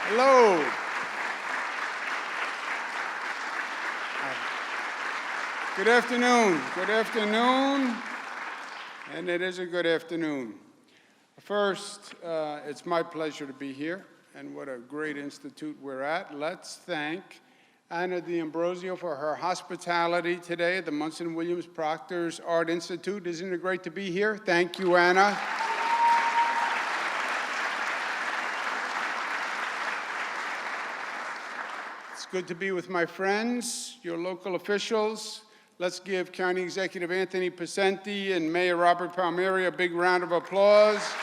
Hello. Good afternoon. Good afternoon. And it is a good afternoon. First, it's my pleasure to be here, and what a great institute we're at. Let's thank Anna D'Ambrosio for her hospitality today at the Munson Williams Proctor's Art Institute. Isn't it great to be here? Thank you, Anna. It's good to be with my friends, your local officials. Let's give County Executive Anthony Pacenti and Mayor Robert Palmieri a big round of applause.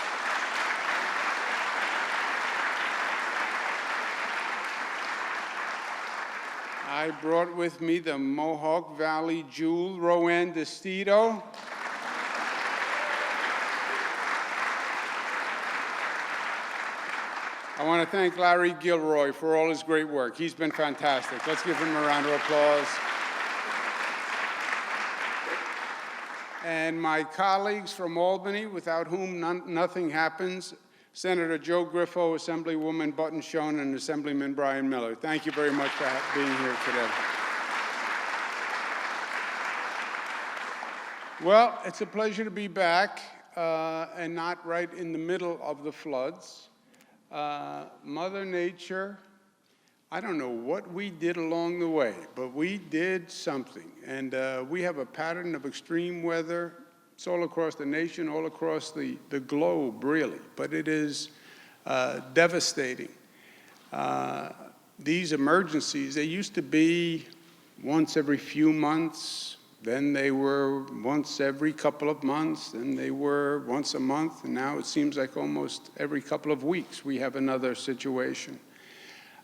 I brought with me the Mohawk Valley jewel, Rowan Destito. I want to thank Larry Gilroy for all his great work. He's been fantastic. Let's give him a round of applause. And my colleagues from Albany, without whom nothing happens, Senator Joe Griffo, Assemblywoman Button Schoen, and Assemblyman Brian Miller. Thank you very much for being here today. Well, it's a pleasure to be back and not right in the middle of the floods. Mother Nature, I don't know what we did along the way, but we did something. And we have a pattern of extreme weather. It's all across the nation, all across the globe, really. But it is devastating. These emergencies, they used to be once every few months. Then they were once every couple of months. Then they were once a month. And now it seems like almost every couple of weeks we have another situation.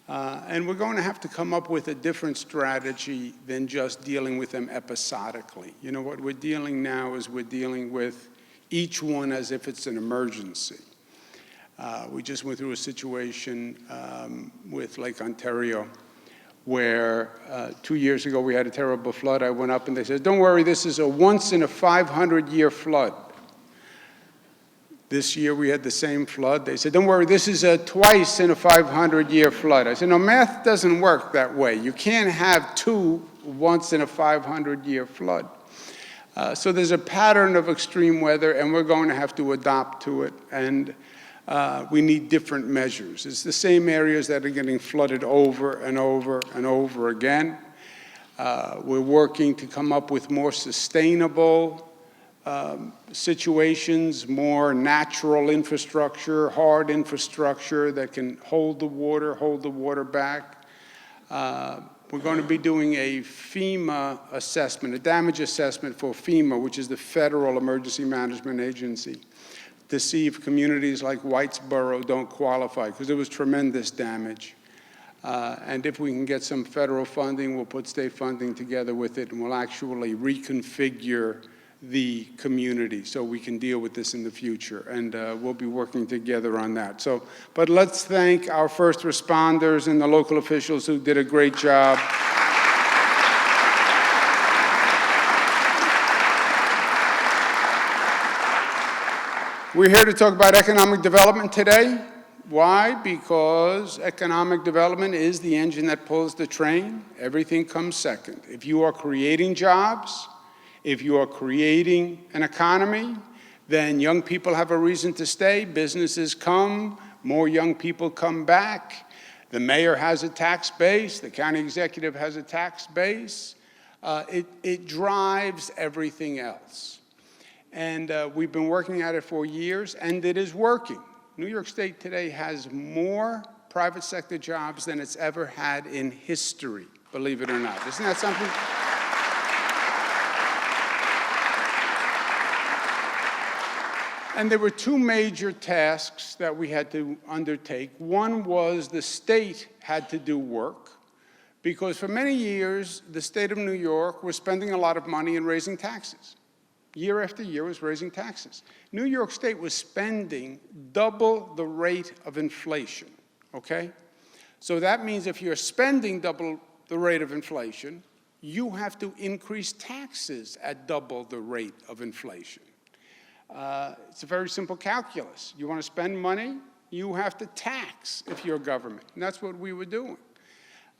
And we're going to have to come up with a different strategy than just dealing with them episodically. You know, what we're dealing now is we're dealing with each one as if it's an emergency. We just went through a situation with Lake Ontario where 2 years ago we had a terrible flood. I went up and they said, don't worry, this is a once in a 500-year flood. This year we had the same flood. They said, don't worry, this is a twice in a 500-year flood. I said, no, math doesn't work that way. You can't have two once in a 500-year flood. So there's a pattern of extreme weather, and we're going to have to adopt to it, and we need different measures. It's the same areas that are getting flooded over and over and over again. We're working to come up with more sustainable situations, more natural infrastructure, hard infrastructure that can hold the water back. We're going to be doing a FEMA assessment, a damage assessment for FEMA, which is the Federal Emergency Management Agency, to see if communities like Whitesboro don't qualify, because there was tremendous damage. And if we can get some federal funding, we'll put state funding together with it, and we'll actually reconfigure the community so we can deal with this in the future. And we'll be working together on that. So, but let's thank our first responders and the local officials who did a great job. We're here to talk about economic development today. Why? Because economic development is the engine that pulls the train. Everything comes second. If you are creating jobs, if you are creating an economy, then young people have a reason to stay, businesses come, more young people come back, the mayor has a tax base, the county executive has a tax base. It drives everything else. And we've been working at it for years, and it is working. New York State today has more private sector jobs than it's ever had in history, believe it or not. Isn't that something? And there were two major tasks that we had to undertake. One was the state had to do work, because for many years, the state of New York was spending a lot of money and raising taxes. Year after year was raising taxes. New York State was spending double the rate of inflation, okay? So that means if you're spending double the rate of inflation, you have to increase taxes at double the rate of inflation. It's a very simple calculus. You want to spend money, you have to tax if you're government. And that's what we were doing.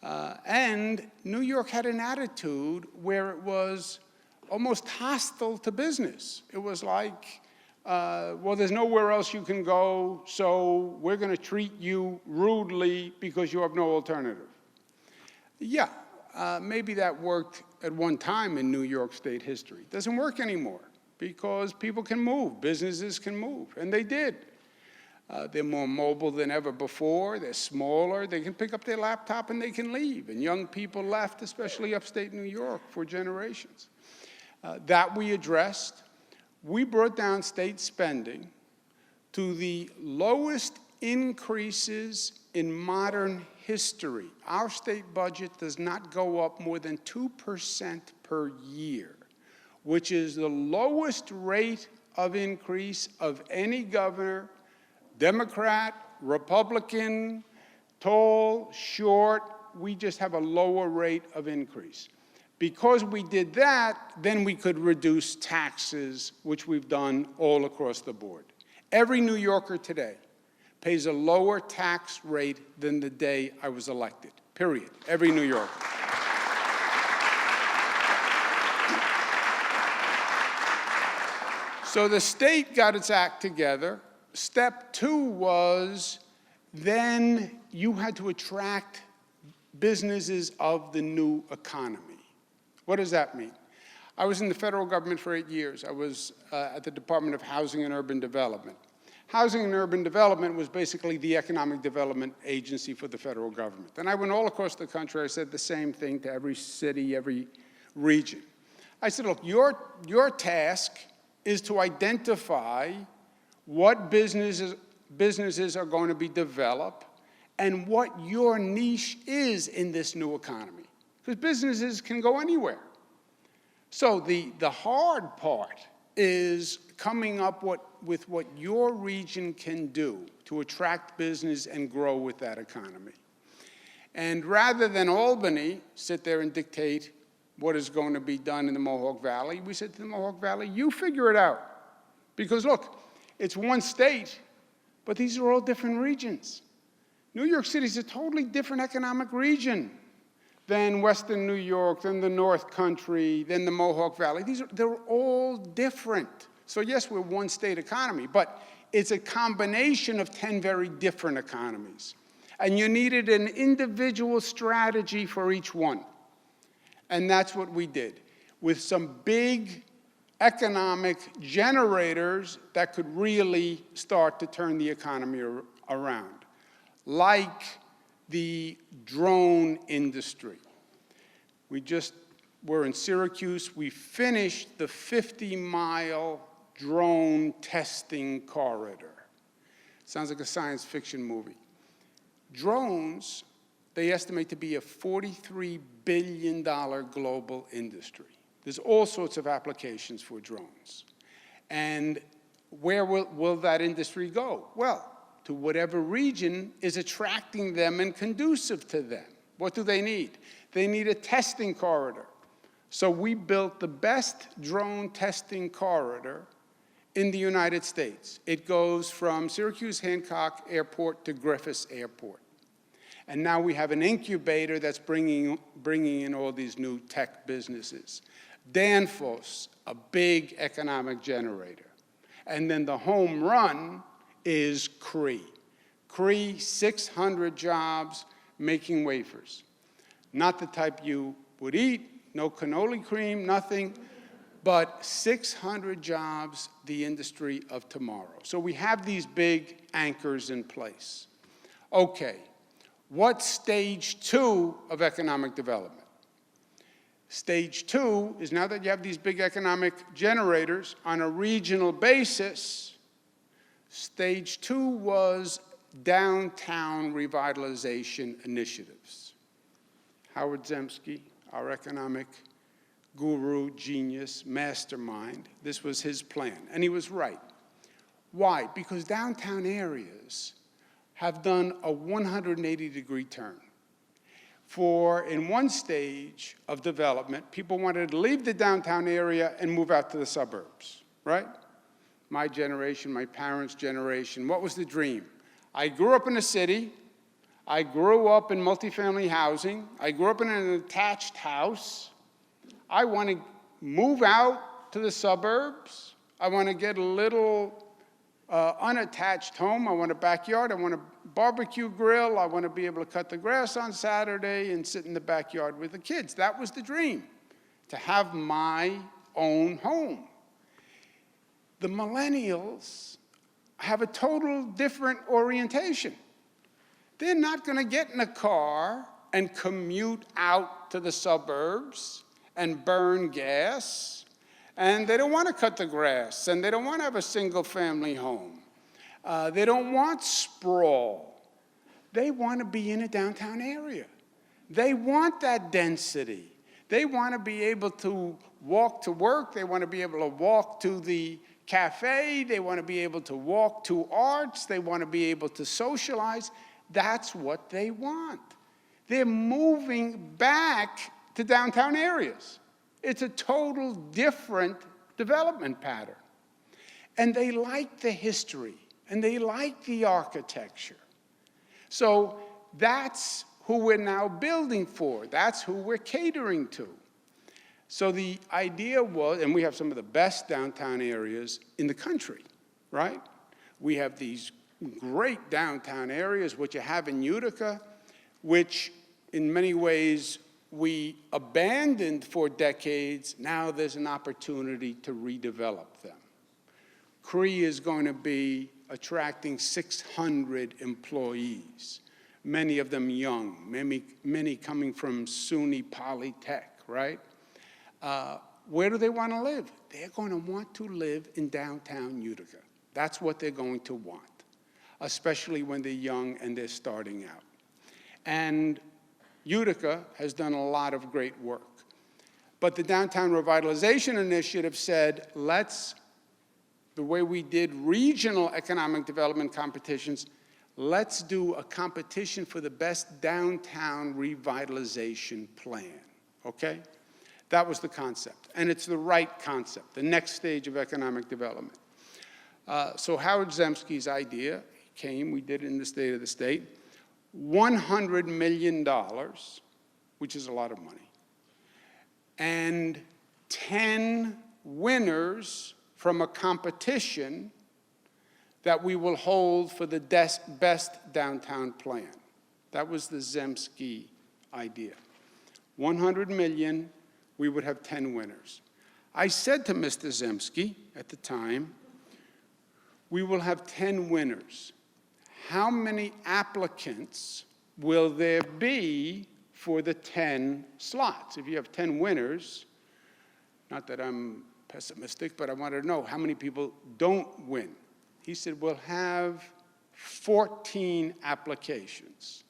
And New York had an attitude where it was almost hostile to business. It was like, well, there's nowhere else you can go, so we're going to treat you rudely because you have no alternative. Yeah, maybe that worked at one time in New York State history. It doesn't work anymore because people can move, businesses can move, and they did. They're more mobile than ever before. They're smaller. They can pick up their laptop and they can leave. And young people left, especially upstate New York, for generations. That we addressed. We brought down state spending to the lowest increases in modern history. Our state budget does not go up more than 2% per year, which is the lowest rate of increase of any governor, Democrat, Republican, tall, short. We just have a lower rate of increase. Because we did that, then we could reduce taxes, which we've done all across the board. Every New Yorker today pays a lower tax rate than the day I was elected, period. Every New Yorker. So the state got its act together. Step two was then you had to attract businesses of the new economy. What does that mean? I was in the federal government for 8 years. I was at the Department of Housing and Urban Development. Housing and Urban Development was basically the economic development agency for the federal government. And I went all across the country. I said the same thing to every city, every region. I said, look, your task is to identify what businesses are going to be developed and what your niche is in this new economy. Because businesses can go anywhere. So the hard part is coming up with what your region can do to attract business and grow with that economy. And rather than Albany sit there and dictate what is going to be done in the Mohawk Valley, we said to the Mohawk Valley, you figure it out. Because look, it's one state, but these are all different regions. New York City is a totally different economic region than Western New York, than the North Country, than the Mohawk Valley. They're all different. So yes, we're one state economy, but it's a combination of 10 very different economies. And you needed an individual strategy for each one. And that's what we did, with some big economic generators that could really start to turn the economy around, like the drone industry. We just were in Syracuse. We finished the 50-mile drone testing corridor. Sounds like a science fiction movie. Drones, they estimate to be a $43 billion global industry. There's all sorts of applications for drones. And where will that industry go? Well, to whatever region is attracting them and conducive to them. What do they need? They need a testing corridor. So we built the best drone testing corridor in the United States. It goes from Syracuse Hancock Airport to Griffiths Airport. And now we have an incubator that's bringing in all these new tech businesses. Danfoss, a big economic generator. And then the home run is Cree. Cree, 600 jobs making wafers. Not the type you would eat, no cannoli cream, nothing, but 600 jobs, the industry of tomorrow. So we have these big anchors in place. Okay, what's stage two of economic development? Stage two is now that you have these big economic generators on a regional basis, stage two was Downtown Revitalization Initiatives. Howard Zemsky, our economic guru, genius, mastermind, this was his plan, and he was right. Why? Because downtown areas have done a 180-degree turn. In one stage of development, people wanted to leave the downtown area and move out to the suburbs, right? My generation, my parents' generation, what was the dream? I grew up in a city. I grew up in multifamily housing. I grew up in an attached house. I want to move out to the suburbs. I want to get a little unattached home. I want a backyard. I want a barbecue grill. I want to be able to cut the grass on Saturday and sit in the backyard with the kids. That was the dream, to have my own home. The millennials have a total different orientation. They're not going to get in a car and commute out to the suburbs and burn gas. And they don't want to cut the grass, and they don't want to have a single-family home. They don't want sprawl. They want to be in a downtown area. They want that density. They want to be able to walk to work. They want to be able to walk to the cafe. They want to be able to walk to arts. They want to be able to socialize. That's what they want. They're moving back to downtown areas. It's a total different development pattern. And they like the history, and they like the architecture. So that's who we're now building for. That's who we're catering to. So the idea was, and we have some of the best downtown areas in the country, right? We have these great downtown areas, which you have in Utica, which in many ways we abandoned for decades. Now there's an opportunity to redevelop them. CRE is going to be attracting 600 employees, many of them young, many coming from SUNY Polytech, right? Where do they want to live? They're going to want to live in downtown Utica. That's what they're going to want, especially when they're young and they're starting out. And Utica has done a lot of great work. But the Downtown Revitalization Initiative said, the way we did regional economic development competitions, let's do a competition for the best downtown revitalization plan, okay? That was the concept, and it's the right concept, the next stage of economic development. So Howard Zemsky's idea came, we did it in the State of the State, $100 million, which is a lot of money, and 10 winners from a competition that we will hold for the best downtown plan. That was the Zemsky idea. 100 million, we would have 10 winners. I said to Mr. Zemsky at the time, we will have 10 winners. How many applicants will there be for the 10 slots? If you have 10 winners, not that I'm pessimistic, but I wanted to know how many people don't win. He said, we'll have 14 applications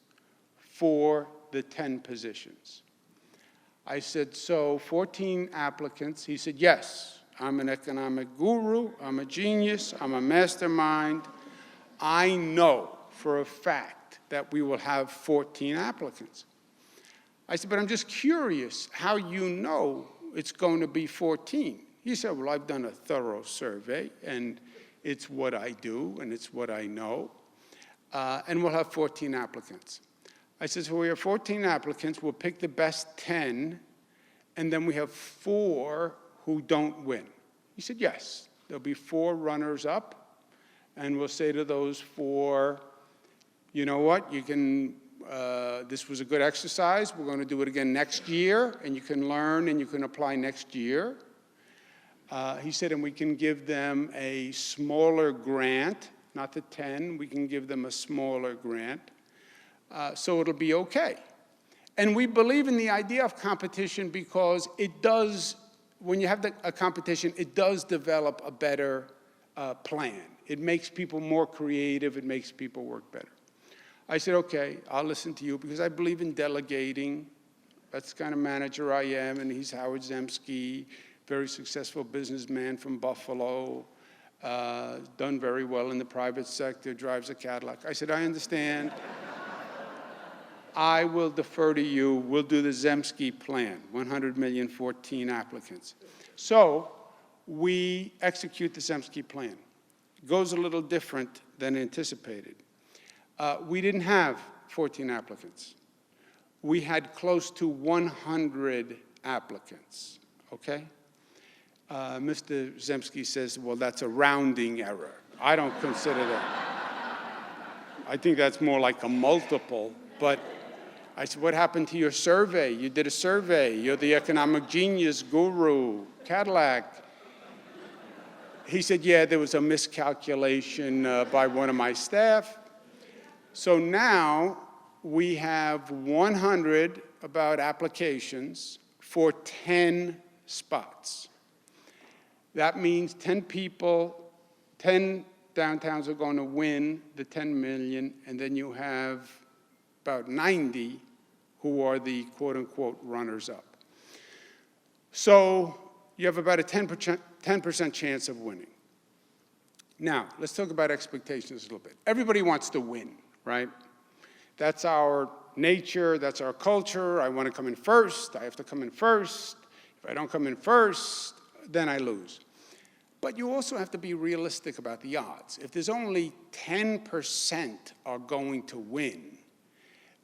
for the 10 positions. I said, so 14 applicants. He said, yes, I'm an economic guru, I'm a genius, I'm a mastermind. I know for a fact that we will have 14 applicants. I said, but I'm just curious how you know it's going to be 14. He said, well, I've done a thorough survey, and it's what I do, and it's what I know, and we'll have 14 applicants. I said, so we have 14 applicants, we'll pick the best 10, and then we have 4 who don't win. He said, yes, there'll be 4 runners-up, and we'll say to those 4, you know what, you can, this was a good exercise, we're going to do it again next year, and you can learn and you can apply next year. He said, and we can give them a smaller grant, not the 10, we can give them a smaller grant, so it'll be okay. And we believe in the idea of competition because it does, when you have a competition, it does develop a better plan. It makes people more creative, it makes people work better. I said, okay, I'll listen to you because I believe in delegating. That's the kind of manager I am, and he's Howard Zemsky, very successful businessman from Buffalo, done very well in the private sector, drives a Cadillac. I said, I understand. I will defer to you. We'll do the Zemsky plan, 100 million, 14 applicants. So we execute the Zemsky plan. It goes a little different than anticipated. We didn't have 14 applicants. We had close to 100 applicants, okay? Mr. Zemsky says, well, that's a rounding error. I don't consider that. I think that's more like a multiple, but I said, what happened to your survey? You did a survey. You're the economic genius guru, Cadillac. He said, yeah, there was a miscalculation by one of my staff. So now we have 100 about applications for 10 spots. That means 10 people, 10 downtowns are going to win the 10 million, and then you have about 90 who are the quote-unquote runners-up. So you have about a 10% chance of winning. Now, let's talk about expectations a little bit. Everybody wants to win, right? That's our nature, that's our culture. I want to come in first, I have to come in first. If I don't come in first, then I lose. But you also have to be realistic about the odds. If there's only 10% are going to win,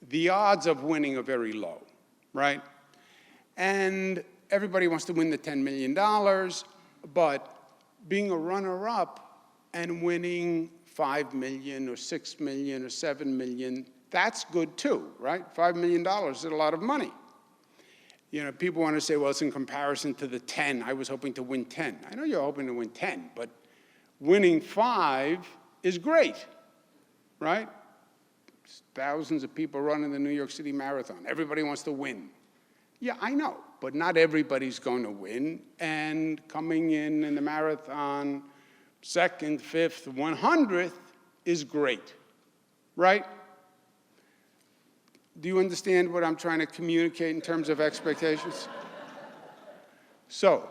the odds of winning are very low, right? And everybody wants to win the $10 million, but being a runner-up and winning 5 million or 6 million or 7 million, that's good too, right? $5 million is a lot of money. You know, people want to say, well, it's in comparison to the 10. I was hoping to win 10. I know you're hoping to win 10, but winning 5 is great, right? Thousands of people running the New York City Marathon. Everybody wants to win. Yeah, I know, but not everybody's going to win. And coming in the marathon, 2nd, 5th, 100th is great, right? Do you understand what I'm trying to communicate in terms of expectations? So,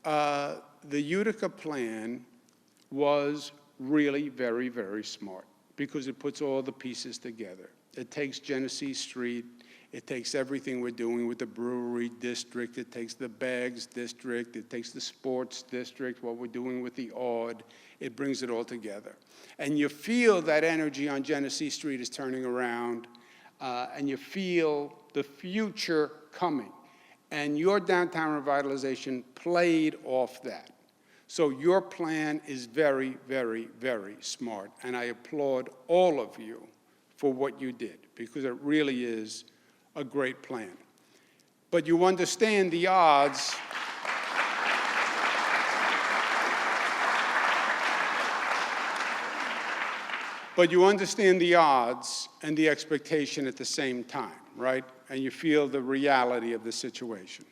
the Utica plan was really very, very smart because it puts all the pieces together. It takes Genesee Street, it takes everything we're doing with the brewery district, it takes the bags district, it takes the sports district, what we're doing with the Ord, it brings it all together. And you feel that energy on Genesee Street is turning around, and you feel the future coming. And your downtown revitalization played off that. So your plan is very, very, very smart. And I applaud all of you for what you did, because it really is a great plan. But you understand the odds. But you understand the odds and the expectation at the same time, right? And you feel the reality of the situation.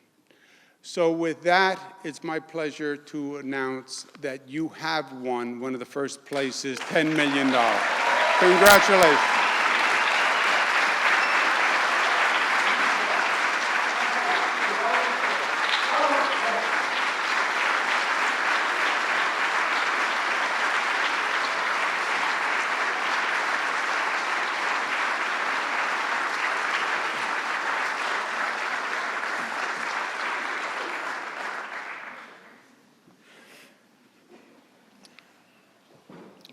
So with that, it's my pleasure to announce that you have won one of the first places, $10 million. Congratulations.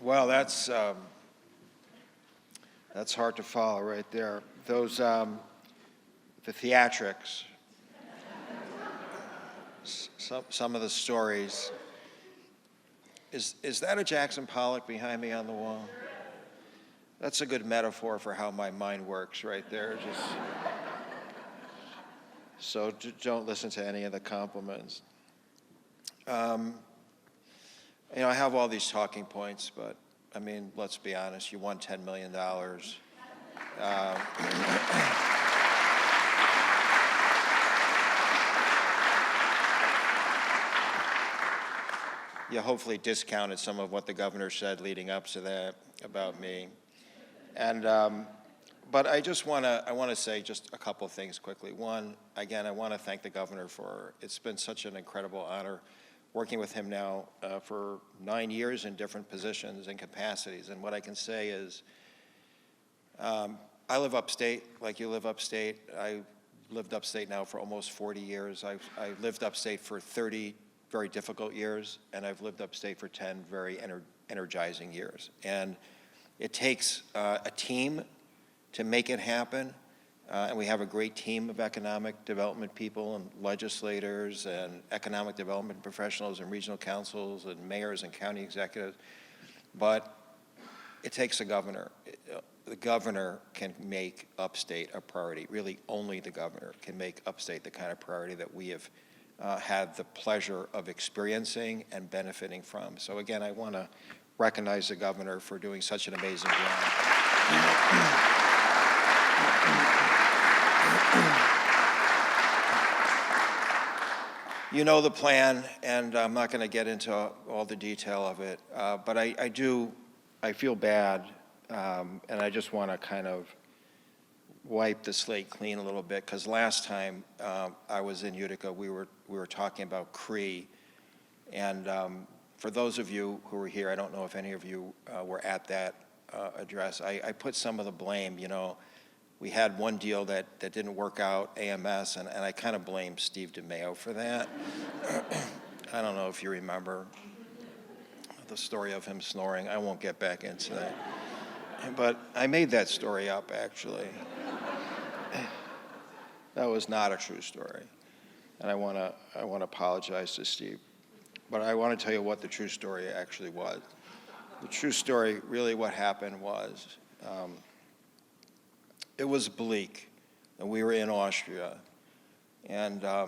Well, that's hard to follow right there. Those, the theatrics, some of the stories. Is that a Jackson Pollock behind me on the wall? That's a good metaphor for how my mind works right there. So don't listen to any of the compliments. You know, I have all these talking points, but I mean, let's be honest, you won $10 million. You hopefully discounted some of what the governor said leading up to that about me. And, but I want to say just a couple of things quickly. One, again, I want to thank the governor for, it's been such an incredible honor working with him now for 9 years in different positions and capacities. And what I can say is, I live upstate, like you live upstate. I lived upstate now for almost 40 years. I lived upstate for 30 very difficult years, and I've lived upstate for 10 very energizing years. And It takes a team to make it happen, and we have a great team of economic development people and legislators and economic development professionals and regional councils and mayors and county executives. But it takes a governor. The governor can make upstate a priority. Really, only the governor can make upstate the kind of priority that we have had the pleasure of experiencing and benefiting from. So again, I want to recognize the governor for doing such an amazing job. You know the plan, and I'm not going to get into all the detail of it, but I feel bad, and I just want to kind of wipe the slate clean a little bit, because last time I was in Utica, we were talking about CRE, and for those of you who were here, I don't know if any of you were at that address, I put some of the blame, you know. We had one deal that didn't work out, AMS, and I kind of blame Steve DeMeo for that. I don't know if you remember the story of him snoring. I won't get back into that. But I made that story up, actually. That was not a true story. And I want to apologize to Steve. But I want to tell you what the true story actually was. The true story, really what happened was, it was bleak, and we were in Austria, and I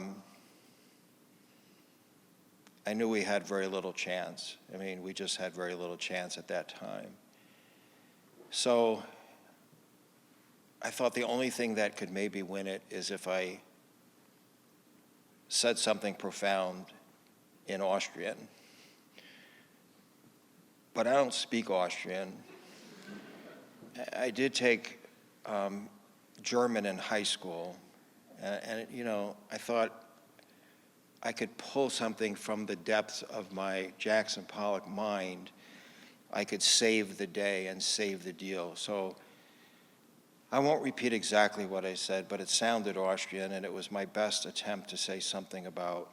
knew we had very little chance. I mean, we just had very little chance at that time. So I thought the only thing that could maybe win it is if I said something profound in Austrian. But I don't speak Austrian. I did take German in high school, and you know, I thought I could pull something from the depths of my Jackson Pollock mind. I could save the day and save the deal. So I won't repeat exactly what I said, but it sounded Austrian, and it was my best attempt to say something about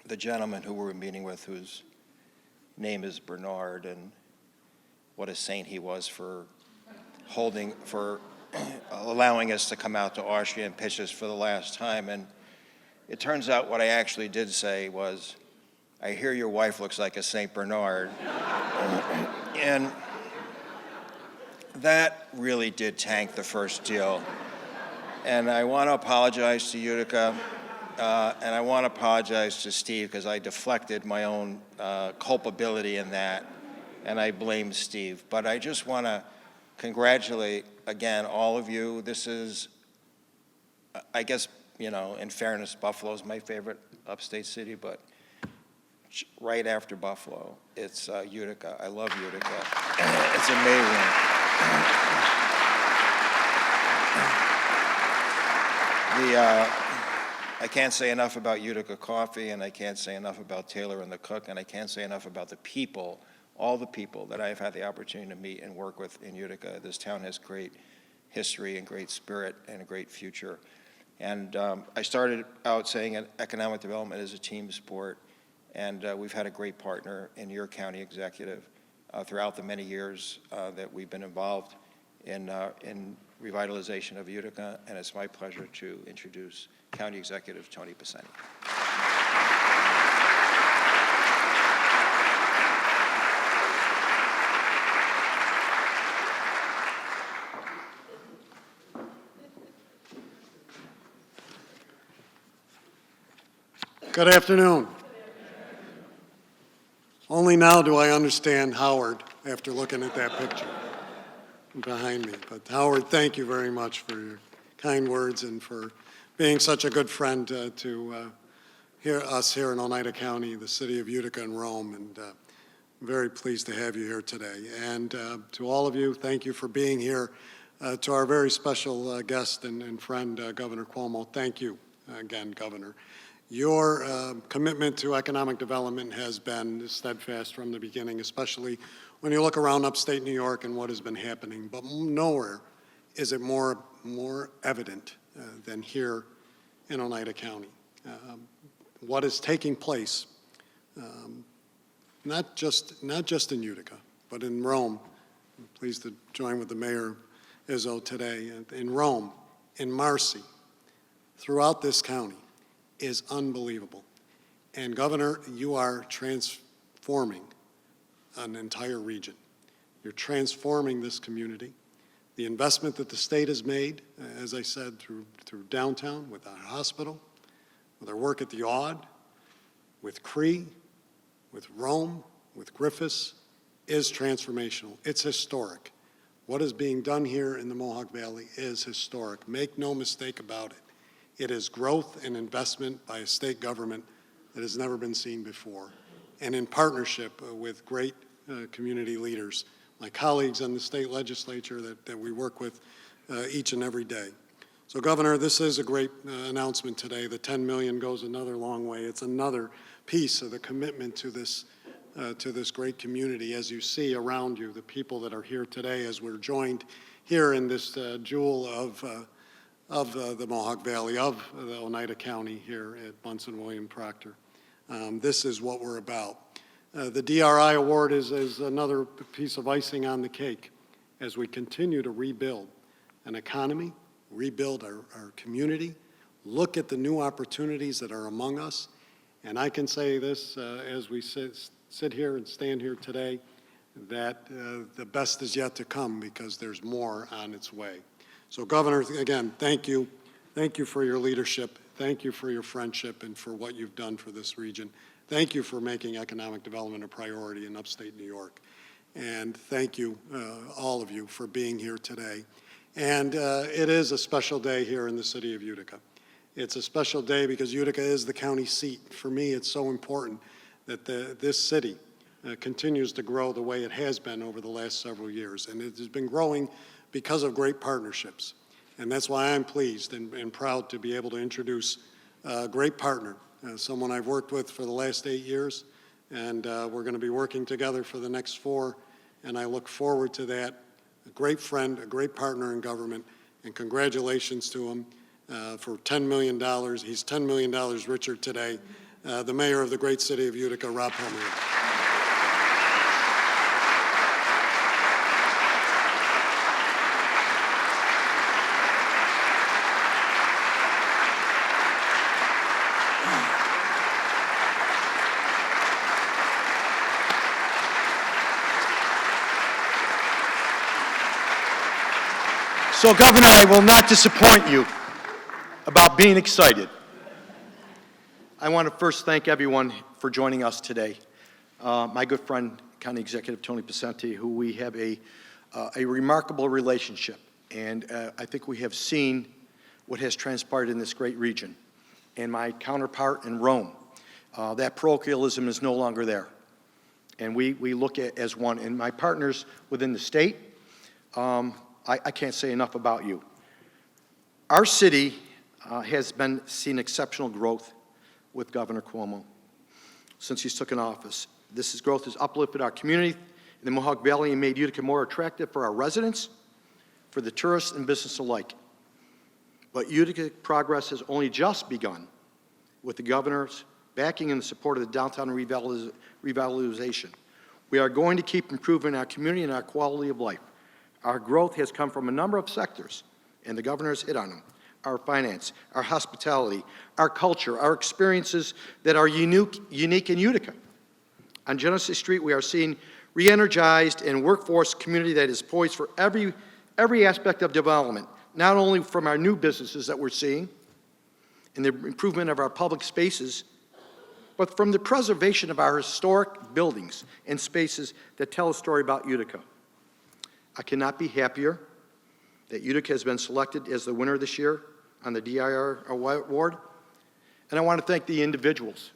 the gentleman who we were meeting with, whose name is Bernard, and what a saint he was for allowing us to come out to Austria and pitch us for the last time. And it turns out what I actually did say was, I hear your wife looks like a Saint Bernard. And that really did tank the first deal. And I want to apologize to Utica, and I want to apologize to Steve, because I deflected my own culpability in that, and I blame Steve. But I just want to congratulate, again, all of you. This is, I guess, you know, in fairness, Buffalo's my favorite upstate city, but right after Buffalo, it's Utica. I love Utica. It's amazing. I can't say enough about Utica coffee, and I can't say enough about Taylor and the Cook, and I can't say enough about the people, all the people that I've had the opportunity to meet and work with in Utica. This town has great history and great spirit and a great future. And I started out saying economic development is a team sport, and we've had a great partner in your county executive throughout the many years that we've been involved in revitalization of Utica, and it's my pleasure to introduce County Executive Tony Pacini. Good afternoon. Only now do I understand Howard after looking at that picture behind me. But Howard, thank you very much for your kind words and for being such a good friend to us here in Oneida County, the city of Utica and Rome, and I'm very pleased to have you here today. And to all of you, thank you for being here. To our very special guest and friend, Governor Cuomo, thank you again, Governor. Your commitment to economic development has been steadfast from the beginning, especially when you look around upstate New York and what has been happening. But nowhere is it more evident than here in Oneida County. What is taking place, not just in Utica, but in Rome, I'm pleased to join with the Mayor Izzo today, in Rome, in Marcy, throughout this county, is unbelievable. And Governor, you are transforming an entire region. You're transforming this community. The investment that the state has made, as I said, through downtown, with our hospital, with our work at the Aud, with Cree, with Rome, with Griffiths, is transformational. It's historic. What is being done here in the Mohawk Valley is historic. Make no mistake about it. It is growth and investment by a state government that has never been seen before, and in partnership with great community leaders, my colleagues on the state legislature that we work with each and every day. So, Governor, this is a great announcement today. The $10 million goes another long way. It's another piece of the commitment to this great community. As you see around you, the people that are here today, as we're joined here in this jewel of the Mohawk Valley, of the Oneida County here at Bunsen William Proctor. This is what we're about. The DRI award is another piece of icing on the cake as we continue to rebuild an economy, rebuild our community, look at the new opportunities that are among us. And I can say this as we sit here and stand here today, that the best is yet to come because there's more on its way. So, Governor, again, thank you. Thank you for your leadership. Thank you for your friendship and for what you've done for this region. Thank you for making economic development a priority in upstate New York. And thank you, all of you, for being here today. And it is a special day here in the city of Utica. It's a special day because Utica is the county seat. For me, it's so important that this city continues to grow the way it has been over the last several years. And it has been growing because of great partnerships. And that's why I'm pleased and proud to be able to introduce a great partner, someone I've worked with for the last 8 years, and we're going to be working together for the next 4, and I look forward to that. A great friend, a great partner in government, and congratulations to him for $10 million. He's $10 million richer today. The mayor of the great city of Utica, Rob Pomerantz. So, Governor, I will not disappoint you about being excited. I want to first thank everyone for joining us today. My good friend, County Executive Tony Picenti, who we have a remarkable relationship, and I think we have seen what has transpired in this great region. And my counterpart in Rome, that parochialism is no longer there. And we look at as one. And my partners within the state, I can't say enough about you. Our city has seen exceptional growth with Governor Cuomo since he's taken office. This growth has uplifted our community in the Mohawk Valley and made Utica more attractive for our residents, for the tourists and business alike. But Utica progress has only just begun with the governor's backing and the support of the Downtown Revitalization. We are going to keep improving our community and our quality of life. Our growth has come from a number of sectors, and the governor has hit on them. Our finance, our hospitality, our culture, our experiences that are unique in Utica. On Genesee Street, we are seeing re-energized and workforce community that is poised for every aspect of development, not only from our new businesses that we're seeing and the improvement of our public spaces, but from the preservation of our historic buildings and spaces that tell a story about Utica. I cannot be happier that Utica has been selected as the winner this year on the DRI award. And I want to thank the individuals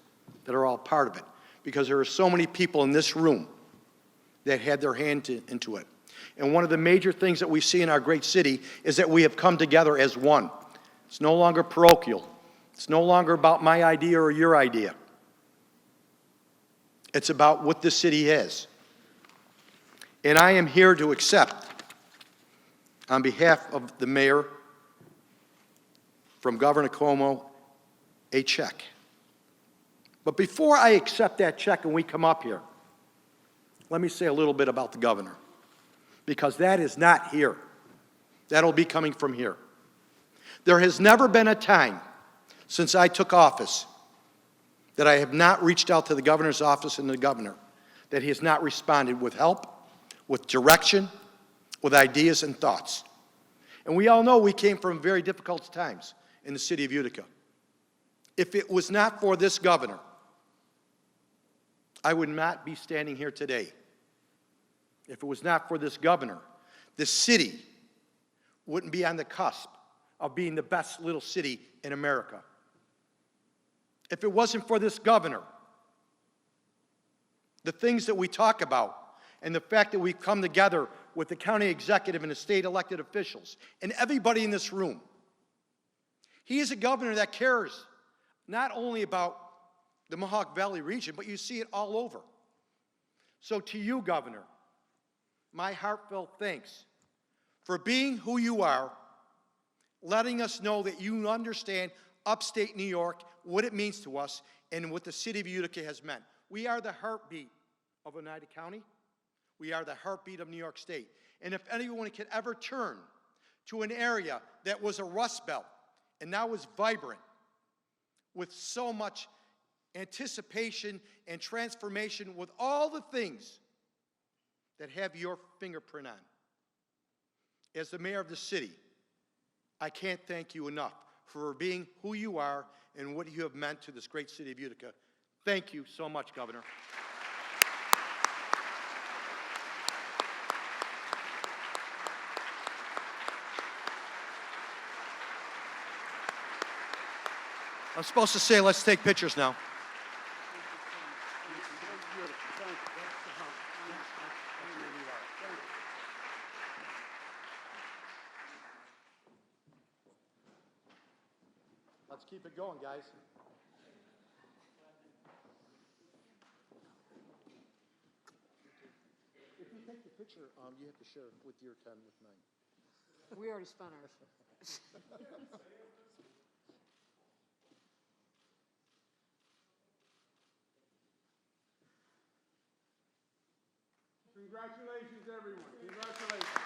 that are all part of it, because there are so many people in this room that had their hand into it. And one of the major things that we see in our great city is that we have come together as one. It's no longer parochial. It's no longer about my idea or your idea. It's about what this city has. And I am here to accept, on behalf of the mayor, from Governor Cuomo, a check. But before I accept that check and we come up here, let me say a little bit about the governor. because that is not here. That'll be coming from here. There has never been a time since I took office that I have not reached out to the governor's office and the governor, that he has not responded with help, with direction, with ideas and thoughts. And we all know we came from very difficult times in the city of Utica. If it was not for this governor, I would not be standing here today. If it was not for this governor, the city wouldn't be on the cusp of being the best little city in America. If it wasn't for this governor, the things that we talk about and the fact that we've come together with the county executive and the state elected officials and everybody in this room, he is a governor that cares not only about the Mohawk Valley region, but you see it all over. So to you, Governor, my heartfelt thanks for being who you are, letting us know that you understand upstate New York, what it means to us, and what the city of Utica has meant. We are the heartbeat of Oneida County. We are the heartbeat of New York State. And if anyone could ever turn to an area that was a rust belt and now is vibrant with so much anticipation and transformation, with all the things that have your fingerprint on, as the mayor of the city, I can't thank you enough for being who you are and what you have meant to this great city of Utica. Thank you so much, Governor. I'm supposed to say, let's take pictures now. Let's keep it going, guys. If you take the picture, you have to share it with your 10 with mine. We already spent ours. Congratulations, everyone. Congratulations.